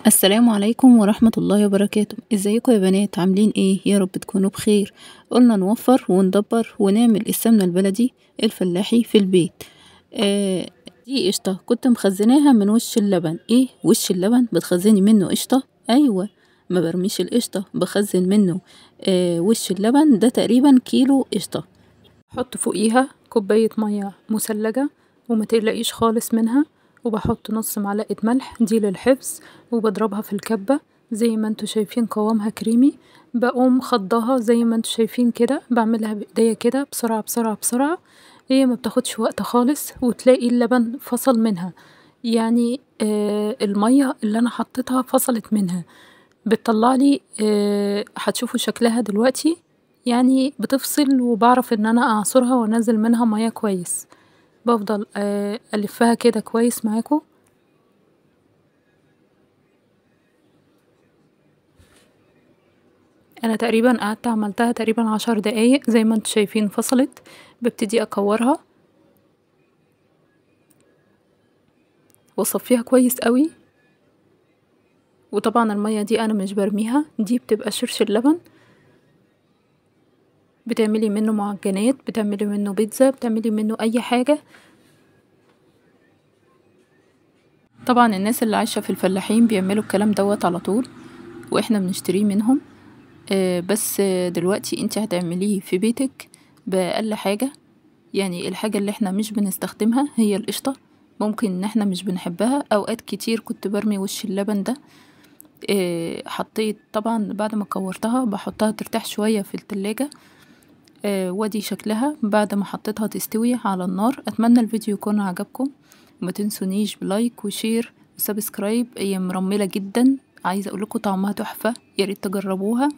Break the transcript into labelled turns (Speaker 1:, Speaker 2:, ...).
Speaker 1: السلام عليكم ورحمة الله وبركاته. ازيكم يا بنات؟ عاملين ايه؟ يا رب تكونوا بخير. قلنا نوفر وندبر ونعمل السمنة البلدي الفلاحي في البيت. آه دي قشطة كنت مخزناها من وش اللبن. ايه وش اللبن بتخزني منه قشطة؟ ايوه، ما برميش القشطة، بخزن منه. وش اللبن ده تقريبا كيلو قشطة.
Speaker 2: بحط فوقيها كوباية مية مثلجة وما تقلقيش خالص منها، وبحط نص معلقة ملح دي للحفظ، وبضربها في الكبة زي ما انتوا شايفين قوامها كريمي. بقوم خضاها زي ما انتوا شايفين كده، بعملها بايديا كده بسرعة بسرعة بسرعة. هي ما بتاخدش وقت خالص، وتلاقي اللبن فصل منها. يعني المية اللي انا حطيتها فصلت منها، بتطلعلي هتشوفوا شكلها دلوقتي. يعني بتفصل، وبعرف ان انا اعصرها وانزل منها مياه كويس. بفضل الفها كده كويس معاكم. انا تقريبا قعدت عملتها تقريبا 10 دقايق زي ما انتوا شايفين فصلت. ببتدي اكورها واصفيها كويس قوي. وطبعا المية دي انا مش برميها، دي بتبقى شرش اللبن. بتعملي منه معجنات، بتعملي منه بيتزا، بتعملي منه اي حاجة. طبعا الناس اللي عايشة في الفلاحين بيعملوا الكلام دوت على طول، واحنا بنشتريه منهم. بس دلوقتي انت هتعمليه في بيتك بأقل حاجة. يعني الحاجة اللي احنا مش بنستخدمها هي القشطة. ممكن ان احنا مش بنحبها. اوقات كتير كنت برمي وش اللبن ده. حطيت طبعا بعد ما كورتها بحطها ترتاح شوية في التلاجة. وادي شكلها بعد ما حطيتها تستوي على النار. اتمنى الفيديو يكون عجبكم، وما تنسونيش بلايك وشير وسبسكرايب. هي مرملة جدا، عايزة اقولكوا طعمها تحفة، ياريت تجربوها.